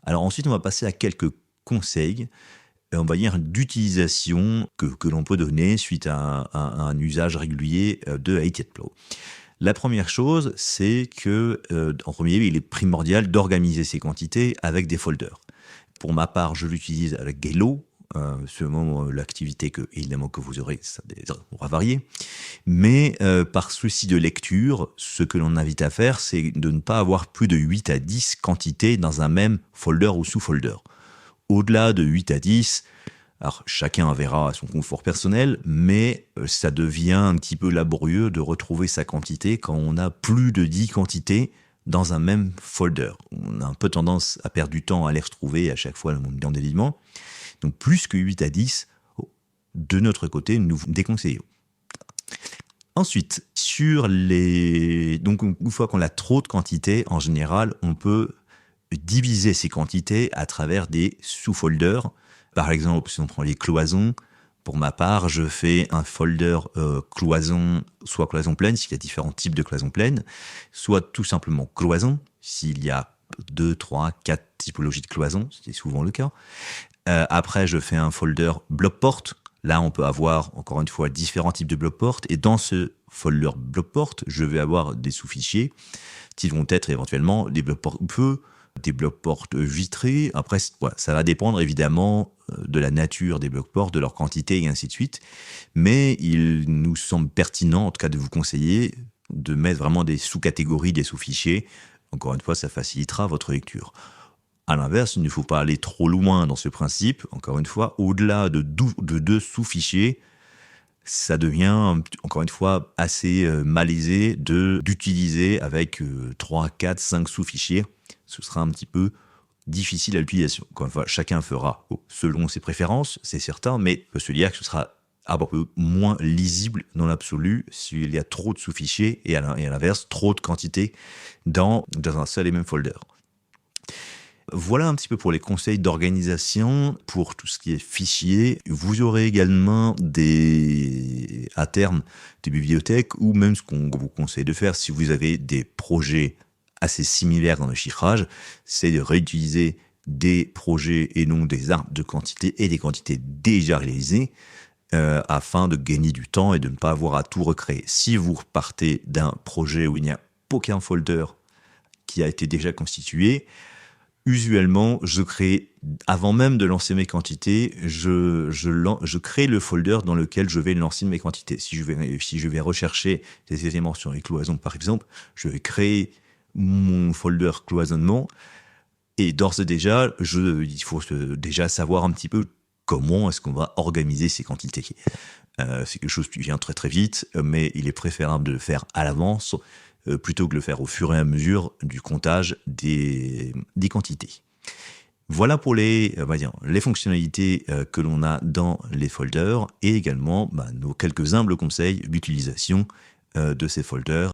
Alors ensuite, on va passer à quelques conseils, on va dire d'utilisation que l'on peut donner suite à un usage régulier de iTietPlow. La première chose, c'est que, en premier lieu, il est primordial d'organiser ses quantités avec des folders. Pour ma part, je l'utilise avec Gelo, selon l'activité évidemment que vous aurez, ça pourra varier. Mais par souci de lecture, ce que l'on invite à faire, c'est de ne pas avoir plus de 8 à 10 quantités dans un même folder ou sous-folder. Au-delà de 8 à 10, alors chacun verra à son confort personnel, mais ça devient un petit peu laborieux de retrouver sa quantité quand on a plus de 10 quantités dans un même folder. On a un peu tendance à perdre du temps à les retrouver à chaque fois dans des événements. Donc plus que 8 à 10, de notre côté, nous déconseillons. Ensuite, donc une fois qu'on a trop de quantités, en général, on peut diviser ces quantités à travers des sous-folders. Par exemple, si on prend les cloisons, pour ma part, je fais un folder cloison, soit cloison pleine, s'il y a différents types de cloisons pleines, soit tout simplement cloison, s'il y a 2, 3, 4 typologies de cloisons, c'est souvent le cas. Après, je fais un folder bloc-porte. Là, on peut avoir, encore une fois, différents types de bloc-porte. Et dans ce folder bloc-porte, je vais avoir des sous-fichiers qui vont être éventuellement des bloc-porte feu, des blocs-portes vitrés. Après, voilà, ça va dépendre évidemment de la nature des blocs-portes, de leur quantité et ainsi de suite. Mais il nous semble pertinent, en tout cas, de vous conseiller de mettre vraiment des sous-catégories, des sous-fichiers. Encore une fois, ça facilitera votre lecture. À l'inverse, il ne faut pas aller trop loin dans ce principe. Encore une fois, au-delà de 2 sous-fichiers, ça devient, encore une fois, assez malaisé d'utiliser avec 3, 4, 5 sous-fichiers. Ce sera un petit peu difficile à l'utilisation. Encore une fois, chacun fera selon ses préférences, c'est certain, mais il peut se dire que ce sera un peu moins lisible dans l'absolu s'il y a trop de sous-fichiers et à l'inverse, trop de quantité dans un seul et même folder. Voilà un petit peu pour les conseils d'organisation, pour tout ce qui est fichier. Vous aurez également à terme des bibliothèques ou même ce qu'on vous conseille de faire si vous avez des projets assez similaires dans le chiffrage, c'est de réutiliser des projets et non des arbres de quantité et des quantités déjà réalisées afin de gagner du temps et de ne pas avoir à tout recréer. Si vous repartez d'un projet où il n'y a aucun folder qui a été déjà constitué, usuellement, je crée, avant même de lancer mes quantités, je crée le folder dans lequel je vais lancer mes quantités. Si je vais rechercher des éléments sur les cloisons, par exemple, je vais créer mon folder cloisonnement. Et d'ores et déjà, il faut déjà savoir un petit peu comment est-ce qu'on va organiser ces quantités. C'est quelque chose qui vient très très vite, mais il est préférable de le faire à l'avance plutôt que de le faire au fur et à mesure du comptage des quantités. Voilà pour les fonctionnalités que l'on a dans les folders et également nos quelques humbles conseils d'utilisation de ces folders.